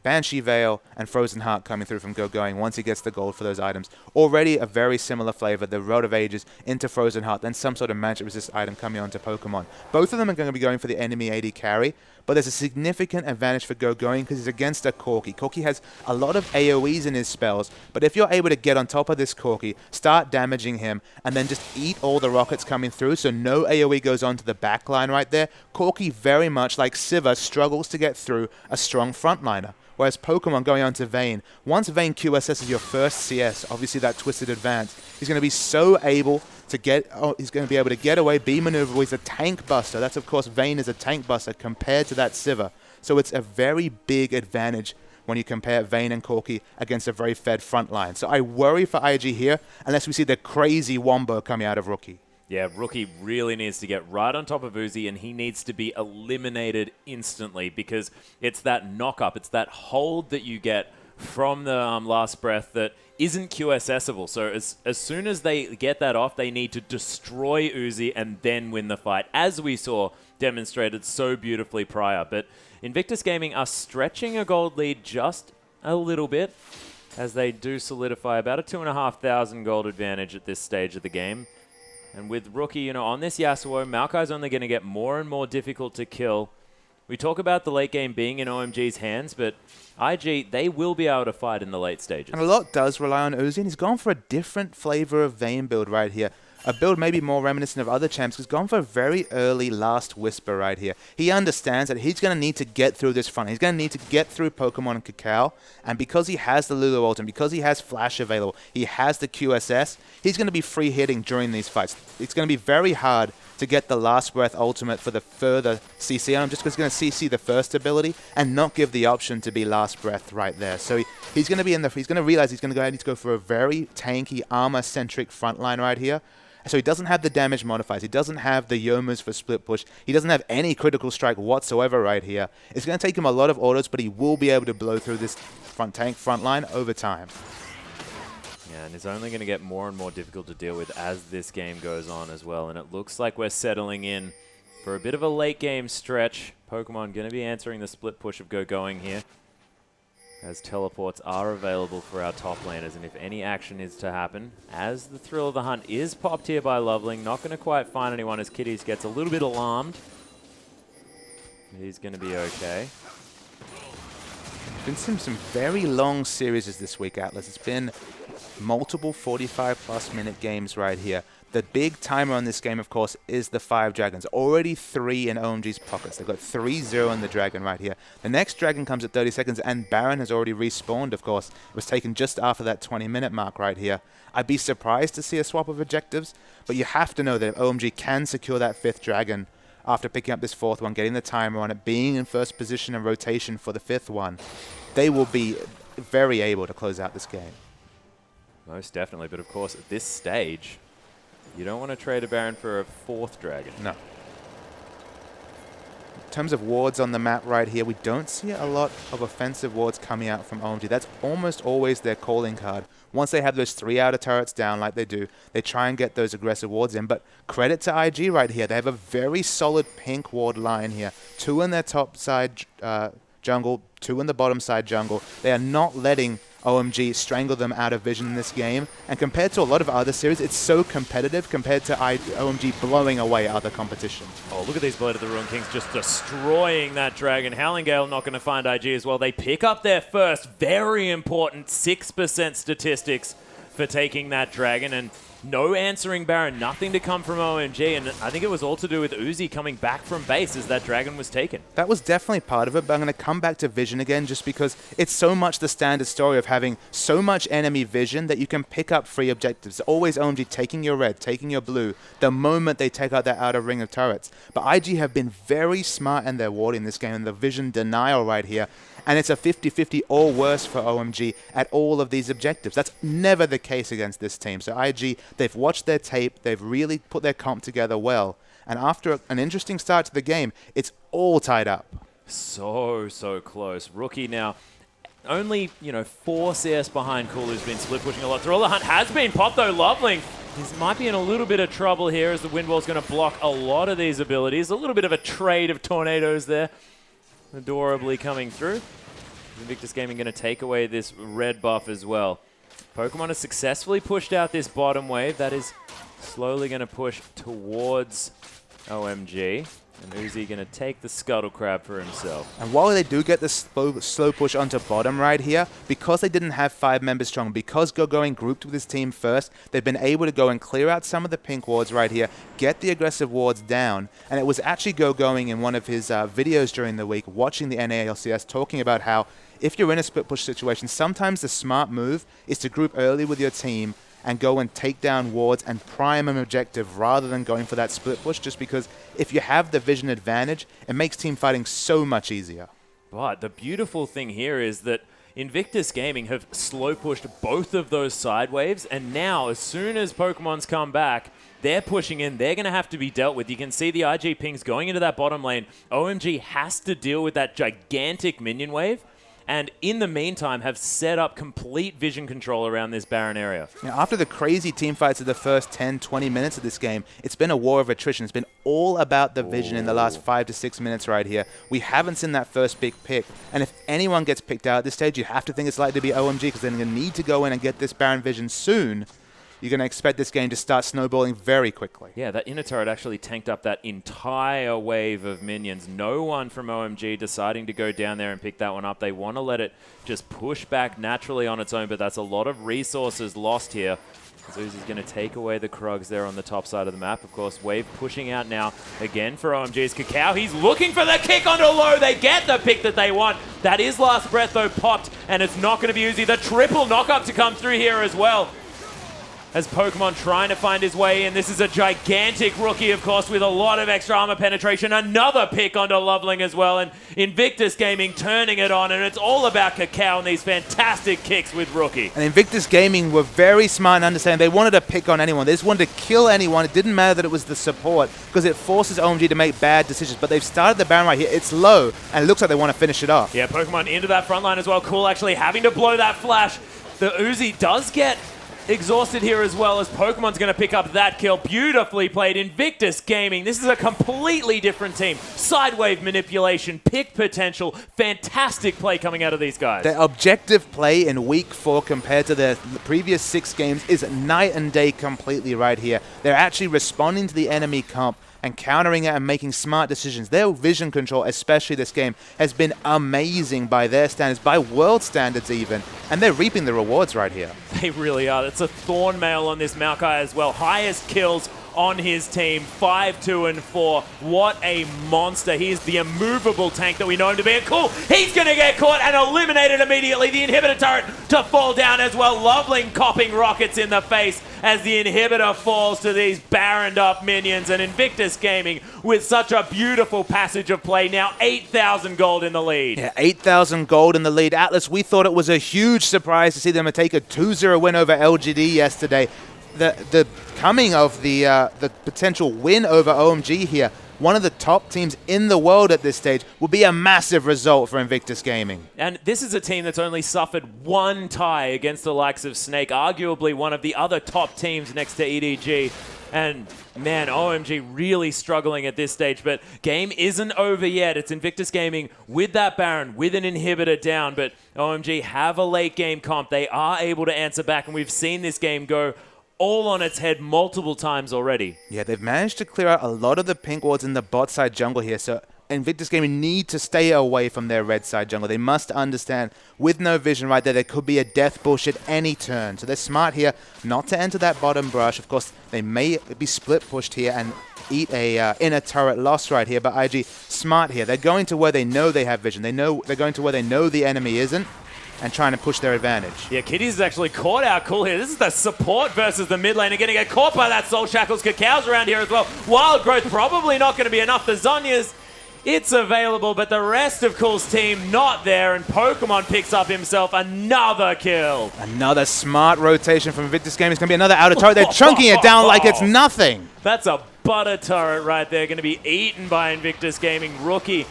Banshee Veil, and Frozen Heart coming through from GoGoing once he gets the gold for those items. Already a very similar flavor, the Road of Ages into Frozen Heart, then some sort of magic resist item coming onto Pokemon. Both of them are going to be going for the enemy AD carry, but there's a significant advantage for GoGoing because he's against a Corki. Corki has a lot of AoEs in his spells, but if you're able to get on top of this Corki, start damaging him, and then just eat all the rockets coming through so no AoE goes onto the back line right there, Corki very much like Sivir struggles to get through a strong frontliner. Whereas Pokemon going on to Vayne, once Vayne QSS is your first CS, obviously that Twisted Advance, he's going to be so able to he's going to be able to get away, be maneuverable. He's a tank buster. That's, of course, Vayne is a tank buster compared to that Sivir. So it's a very big advantage when you compare Vayne and Corki against a very fed front line. So I worry for IG here, unless we see the crazy Wombo coming out of Rookie. Yeah, Rookie really needs to get right on top of Uzi, and he needs to be eliminated instantly because it's that knock-up, it's that hold that you get from the last breath that isn't QSSable. So as soon as they get that off, they need to destroy Uzi and then win the fight, as we saw demonstrated so beautifully prior. But Invictus Gaming are stretching a gold lead just a little bit as they do solidify about a 2,500 gold advantage at this stage of the game. And with Rookie, on this Yasuo, Maokai's only going to get more and more difficult to kill. We talk about the late game being in OMG's hands, but IG, they will be able to fight in the late stages. And a lot does rely on Uzi, and he's gone for a different flavor of Vayne build right here. a build maybe more reminiscent of other champs, has gone for a very early Last Whisper right here. He understands that he's going to need to get through this front. He's going to need to get through Pokemon and Cacao, and because he has the Lulu ult and because he has Flash available, he has the QSS, he's going to be free hitting during these fights. It's going to be very hard to get the Last Breath ultimate for the further CC on him, just because he's going to CC the first ability and not give the option to be Last Breath right there. So he's going to be he's going to realize he's going to need to go for a very tanky, armor-centric front line right here. So he doesn't have the damage modifiers. He doesn't have the Yomus for split push. He doesn't have any critical strike whatsoever right here. It's going to take him a lot of autos, but he will be able to blow through this front line over time. Yeah, and it's only going to get more and more difficult to deal with as this game goes on as well. And it looks like we're settling in for a bit of a late game stretch. Pokemon going to be answering the split push of Going here, as teleports are available for our top laners. And if any action is to happen, as the Thrill of the Hunt is popped here by Loveling, not going to quite find anyone as Kitties gets a little bit alarmed. He's going to be okay. Been some very long series this week, Atlas. It's been multiple 45+ minute games right here. The big timer on this game, of course, is the 5 dragons. Already 3 in OMG's pockets. They've got 3-0 on the dragon right here. The next dragon comes at 30 seconds, and Baron has already respawned, of course. It was taken just after that 20-minute mark right here. I'd be surprised to see a swap of objectives, but you have to know that if OMG can secure that 5th dragon after picking up this 4th one, getting the timer on it, being in first position and rotation for the 5th one, they will be very able to close out this game. Most definitely, but of course, at this stage, you don't want to trade a Baron for a 4th dragon. No. In terms of wards on the map right here, we don't see a lot of offensive wards coming out from OMG. That's almost always their calling card. Once they have those 3 outer turrets down like they do, they try and get those aggressive wards in. But credit to IG right here. They have a very solid pink ward line here. 2 in their top side jungle, 2 in the bottom side jungle. They are not letting OMG strangle them out of vision in this game. And compared to a lot of other series, it's so competitive compared to OMG blowing away other competition. Oh, look at these Blade of the Ruin Kings just destroying that dragon. Howling Gale not going to find IG as well. They pick up their first very important 6% statistics for taking that dragon, and no answering Baron, nothing to come from OMG, and I think it was all to do with Uzi coming back from base as that dragon was taken. That was definitely part of it, but I'm going to come back to vision again just because it's so much the standard story of having so much enemy vision that you can pick up free objectives. Always OMG taking your red, taking your blue, the moment they take out that outer ring of turrets. But IG have been very smart in their warding this game, and the vision denial right here. And it's a 50-50 or worse for OMG at all of these objectives. That's never the case against this team. So IG, they've watched their tape, they've really put their comp together well. And after an interesting start to the game, it's all tied up. So close. Rookie now only, 4 CS behind Cool, who's been split pushing a lot. Thrill of the Hunt has been popped though. Loveling, he might be in a little bit of trouble here as the Wind Wall's going to block a lot of these abilities. A little bit of a trade of tornadoes there. Adorably coming through. Invictus Gaming going to take away this red buff as well. Pokemon has successfully pushed out this bottom wave. That is slowly going to push towards OMG. And Uzi going to take the Scuttle Crab for himself. And while they do get the slow push onto bottom right here, because they didn't have 5 members strong, because going grouped with his team first, they've been able to go and clear out some of the pink wards right here, get the aggressive wards down. And it was actually going in one of his videos during the week, watching the NALCS, talking about how if you're in a split push situation, sometimes the smart move is to group early with your team and go and take down wards and prime an objective rather than going for that split push, just because if you have the vision advantage, it makes team fighting so much easier. But the beautiful thing here is that Invictus Gaming have slow pushed both of those side waves, and now as soon as Pokemon's come back, they're pushing in. They're going to have to be dealt with. You can see the IG pings going into that bottom lane. OMG has to deal with that gigantic minion wave, and in the meantime have set up complete vision control around this Baron area. Now, after the crazy team fights of the first 10, 20 minutes of this game, it's been a war of attrition. It's been all about the vision in the last 5 to 6 minutes right here. We haven't seen that first big pick, and if anyone gets picked out at this stage, you have to think it's likely to be OMG, because they're going to need to go in and get this Baron vision soon. You're going to expect this game to start snowballing very quickly. Yeah, that inner turret actually tanked up that entire wave of minions. No one from OMG deciding to go down there and pick that one up. They want to let it just push back naturally on its own, but that's a lot of resources lost here. Uzi's going to take away the Krugs there on the top side of the map. Of course, Wave pushing out now again for OMG's Kakao. He's looking for the kick onto low. They get the pick that they want. That is Last Breath, though, popped, and it's not going to be Uzi. The triple knock-up to come through here as well, as Pokemon trying to find his way in. This is a gigantic rookie, of course, with a lot of extra armor penetration. Another pick onto Loveling as well, and Invictus Gaming turning it on, and it's all about Kakao and these fantastic kicks with rookie. And Invictus Gaming were very smart and understanding. They wanted to pick on anyone. They just wanted to kill anyone. It didn't matter that it was the support, because it forces OMG to make bad decisions. But they've started the Baron right here. It's low, and it looks like they want to finish it off. Yeah, Pokemon into that front line as well. Cool actually having to blow that flash. The Uzi does get exhausted here as well, as Pokemon's going to pick up that kill. Beautifully played. Invictus Gaming. This is a completely different team. Sidewave manipulation, pick potential, fantastic play coming out of these guys. Their objective play in Week 4 compared to their previous 6 games is night and day completely right here. They're actually responding to the enemy comp and countering it and making smart decisions. Their vision control, especially this game, has been amazing by their standards, by world standards even, and they're reaping the rewards right here. They really are. It's a Thornmail on this Maokai as well. Highest kills on his team, 5, 2, and 4. What a monster. He is the immovable tank that we know him to be. And cool, he's going to get caught and eliminated immediately. The inhibitor turret to fall down as well. Loveling copping rockets in the face as the inhibitor falls to these barrened up minions. And Invictus Gaming with such a beautiful passage of play. Now 8,000 gold in the lead. Yeah, 8,000 gold in the lead. Atlas, we thought it was a huge surprise to see them take a 2-0 win over LGD yesterday. The coming of the potential win over OMG here, one of the top teams in the world at this stage, will be a massive result for Invictus Gaming. And this is a team that's only suffered one tie against the likes of Snake, arguably one of the other top teams next to EDG. And man, OMG really struggling at this stage, but game isn't over yet. It's Invictus Gaming with that Baron, with an inhibitor down, but OMG have a late game comp. They are able to answer back, and we've seen this game go all on its head multiple times already. Yeah, they've managed to clear out a lot of the pink wards in the bot side jungle here, so Invictus Gaming need to stay away from their red side jungle. They must understand, with no vision right there could be a death bush at any turn. So they're smart here not to enter that bottom brush. Of course, they may be split pushed here and eat a inner turret loss right here, but IG smart here. They're going to where they know they have vision. They're going to where they know the enemy isn't, and trying to push their advantage. Yeah, Kitty's actually caught out cool here. This is the support versus the mid lane. They're going to get caught by that Soul Shackles. Kakao's around here as well. Wild Growth probably not going to be enough. The Zhonya's, it's available, but the rest of Cool's team not there, and Pokemon picks up himself another kill. Another smart rotation from Invictus Gaming. It's going to be another outer turret. They're chunking it down like it's nothing. That's a butter turret right there. Going to be eaten by Invictus Gaming. Rookie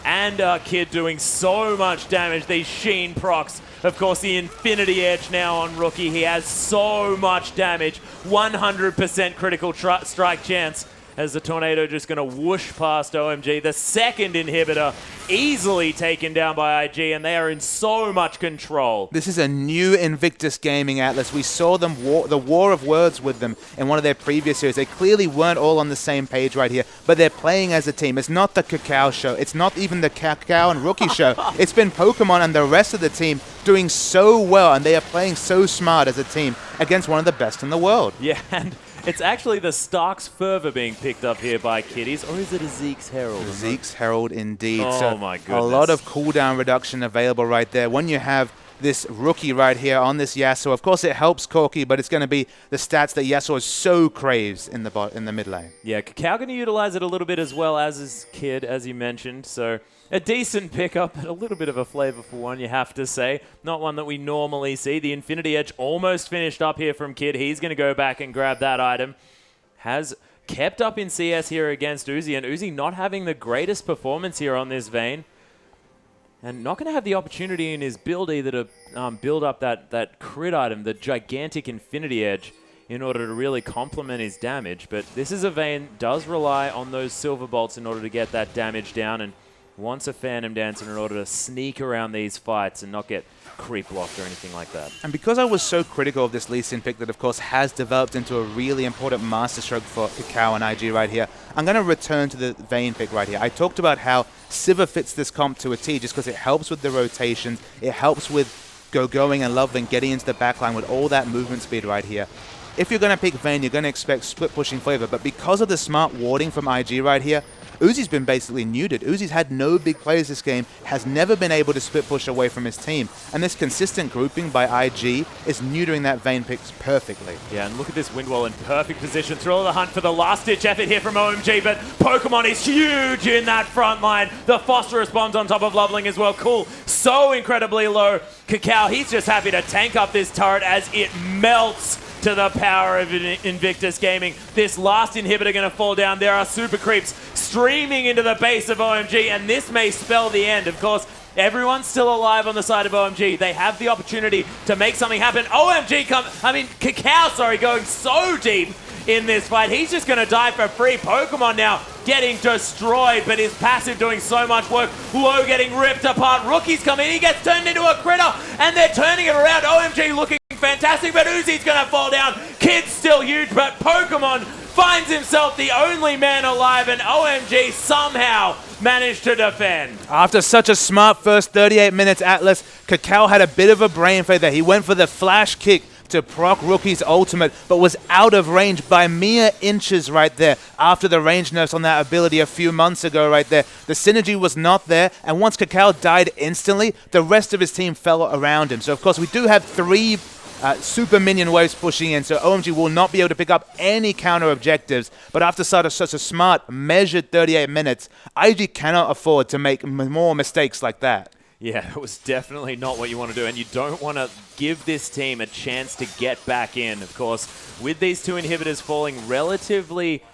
and Kid doing so much damage. These Sheen procs. Of course, the Infinity Edge now on Rookie. He has so much damage. 100% critical strike chance, as the Tornado just going to whoosh past OMG. The second inhibitor easily taken down by IG, and they are in so much control. This is a new Invictus Gaming, Atlas. We saw them the war of words with them in one of their previous series. They clearly weren't all on the same page right here, but they're playing as a team. It's not the Kakao show. It's not even the Kakao and Rookie show. It's been Pokemon and the rest of the team doing so well, and they are playing so smart as a team against one of the best in the world. Yeah, and it's actually the Stark's Fervor being picked up here by Kitties, or is it a Zeke's Herald? Zeke's Herald indeed. Oh so my goodness. A lot of cooldown reduction available right there. When you have this Rookie right here on this Yasuo, of course it helps Corki, but it's going to be the stats that Yasuo so craves in the mid lane. Yeah, Kakao going to utilize it a little bit as well as his Kid, as you mentioned, so a decent pickup, but a little bit of a flavorful one, you have to say. Not one that we normally see. The Infinity Edge almost finished up here from Kid. He's going to go back and grab that item. Has kept up in CS here against Uzi, and Uzi not having the greatest performance here on this vein. And not going to have the opportunity in his build either to build up that crit item, the gigantic Infinity Edge, in order to really complement his damage. But this is a vein does rely on those Silver Bolts in order to get that damage down, and wants a Phantom Dancer in order to sneak around these fights and not get creep blocked or anything like that. And because I was so critical of this Lee Sin pick that, of course, has developed into a really important master stroke for Kakao and IG right here, I'm going to return to the Vayne pick right here. I talked about how Sivir fits this comp to a T just because it helps with the rotations, it helps with going and Loveling getting into the backline with all that movement speed right here. if you're going to pick Vayne, you're going to expect split pushing flavor. But because of the smart warding from IG right here, Uzi's been basically neutered. Uzi's had no big players this game, has never been able to split push away from his team. And this consistent grouping by IG is neutering that Vayne picks perfectly. Yeah, and look at this wind wall in perfect position. Thrill of the hunt for the last-ditch effort here from OMG, but Pokemon is huge in that front line. The phosphorus bombs on top of Loveling as well. Cool. So incredibly low. Cacao, he's just happy to tank up this turret as it melts to the power of Invictus Gaming. This last inhibitor going to fall down. There are super creeps streaming into the base of OMG, and this may spell the end. Of course, everyone's still alive on the side of OMG. They have the opportunity to make something happen. Cacao, going so deep in this fight. He's just going to die for free. Pokemon now getting destroyed, but his passive doing so much work. Low getting ripped apart. Rookie's coming in. He gets turned into a critter, and they're turning it around. OMG looking fantastic, but Uzi's going to fall down. Kid's still huge, but Pokemon finds himself the only man alive, and OMG somehow managed to defend. After such a smart first 38 minutes, Atlas, Cacao had a bit of a brain fade there. He went for the flash kick to proc Rookie's ultimate, but was out of range by mere inches right there after the range nerfs on that ability a few months ago right there. The synergy was not there, and once Cacao died instantly, the rest of his team fell around him. So of course we do have 3 super minion waves pushing in, so OMG will not be able to pick up any counter objectives. But after such a smart, measured 38 minutes, IG cannot afford to make more mistakes like that. Yeah, it was definitely not what you want to do, and you don't want to give this team a chance to get back in. Of course, with these 2 inhibitors falling relatively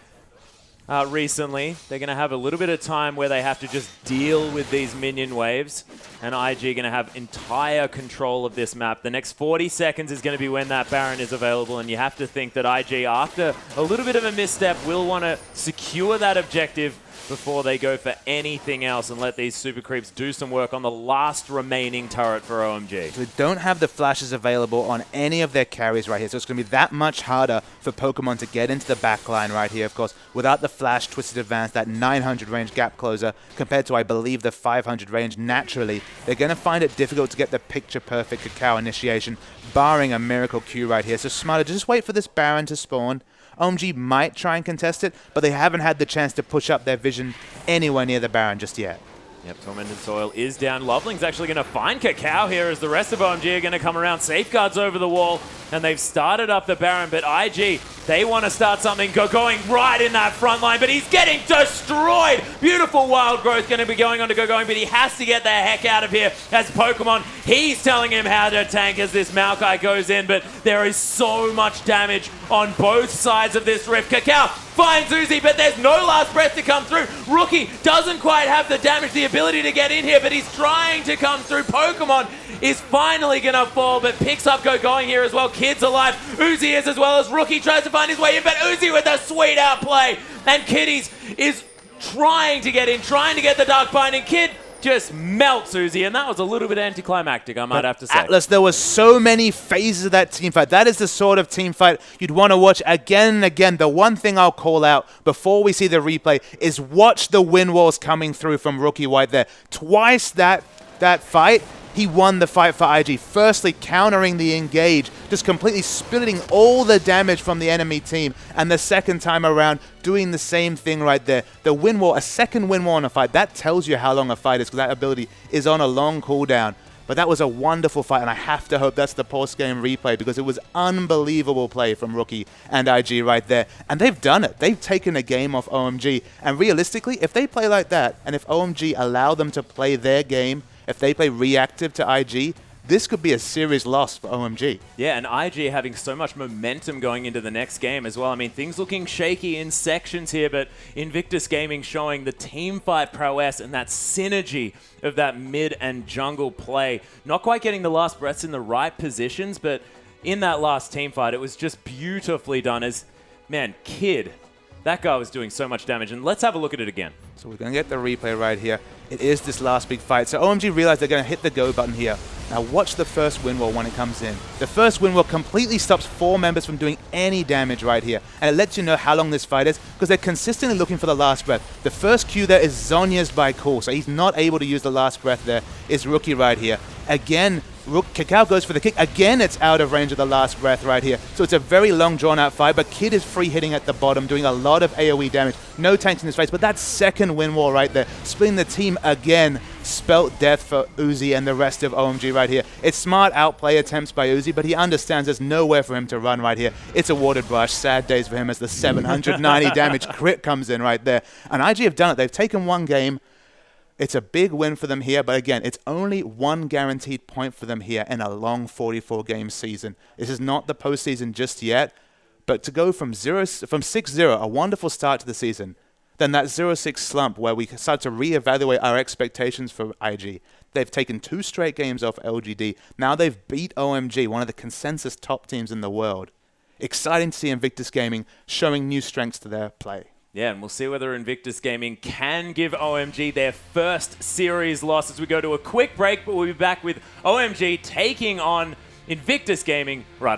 recently, they're going to have a little bit of time where they have to just deal with these minion waves, and IG going to have entire control of this map. The next 40 seconds is going to be when that Baron is available, and you have to think that IG, after a little bit of a misstep, will want to secure that objective before they go for anything else and let these super creeps do some work on the last remaining turret for OMG. They don't have the flashes available on any of their carries right here, so it's going to be that much harder for Pokemon to get into the back line right here, of course, without the flash Twisted Advance, that 900 range gap closer, compared to, I believe, the 500 range naturally. They're going to find it difficult to get the picture-perfect Cacao initiation, barring a Miracle Q right here. So smarter, just wait for this Baron to spawn. OMG might try and contest it, but they haven't had the chance to push up their vision anywhere near the Baron just yet. Yep, Tormented Soil is down. Loveling's actually going to find Cacao here as the rest of OMG are going to come around. Safeguards over the wall, and they've started up the Baron, but IG, they want to start something going right in that front line, but he's getting destroyed. Beautiful Wild Growth going to be going on to going, but he has to get the heck out of here as Pokemon. He's telling him how to tank as this Maokai goes in, but there is so much damage on both sides of this rift. Cacao finds Uzi, but there's no last breath to come through. Rookie doesn't quite have the damage, the ability to get in here, but he's trying to come through. Pokemon is finally going to fall, but picks up going here as well. Kid's alive. Uzi is as well as Rookie tries to find his way in, but Uzi with a sweet outplay. And Kiddies is trying to get in, trying to get the Dark Binding. Kid just melts Uzi, and that was a little bit anticlimactic, I might have to say. Atlas, there were so many phases of that team fight. That is the sort of team fight you'd want to watch again and again. The one thing I'll call out before we see the replay is watch the wind walls coming through from Rookie White there. Twice that fight, he won the fight for IG. Firstly, countering the engage, just completely splitting all the damage from the enemy team. And the second time around, doing the same thing right there. The wind wall, a second wind wall in a fight, that tells you how long a fight is, because that ability is on a long cooldown. But that was a wonderful fight, and I have to hope that's the post-game replay, because it was unbelievable play from Rookie and IG right there. And they've done it. They've taken a game off OMG. And realistically, if they play like that, and if OMG allow them to play their game, if they play reactive to IG, this could be a serious loss for OMG. Yeah, and IG having so much momentum going into the next game as well. I mean, things looking shaky in sections here, but Invictus Gaming showing the team fight prowess and that synergy of that mid and jungle play. Not quite getting the last breaths in the right positions, but in that last team fight, it was just beautifully done as, man, Kid, that guy was doing so much damage. And let's have a look at it again. So we're going to get the replay right here. It is this last big fight. So OMG realized they're going to hit the go button here. Now watch the first wind wall when it comes in. The first wind wall completely stops 4 members from doing any damage right here. And it lets you know how long this fight is, because they're consistently looking for the last breath. The first Q there is Zonya's by Cool, so he's not able to use the last breath there. Is Rookie right here. Again, Kakao goes for the kick. Again, it's out of range of the last breath right here. So it's a very long, drawn-out fight, but Kid is free hitting at the bottom, doing a lot of AoE damage. No tanks in his face, but that second win wall right there, splitting the team again, spelt death for Uzi and the rest of OMG right here. It's smart outplay attempts by Uzi, but he understands there's nowhere for him to run right here. It's a warded brush. Sad days for him as the 790 damage crit comes in right there. And IG have done it. They've taken one game. It's a big win for them here, but again, it's only one guaranteed point for them here in a long 44-game season. This is not the postseason just yet, but to go from 6-0, a wonderful start to the season, then that 0-6 slump where we start to reevaluate our expectations for IG. They've taken 2 straight games off LGD. Now they've beat OMG, one of the consensus top teams in the world. Exciting to see Invictus Gaming showing new strengths to their play. Yeah, and we'll see whether Invictus Gaming can give OMG their first series loss as we go to a quick break, but we'll be back with OMG taking on Invictus Gaming right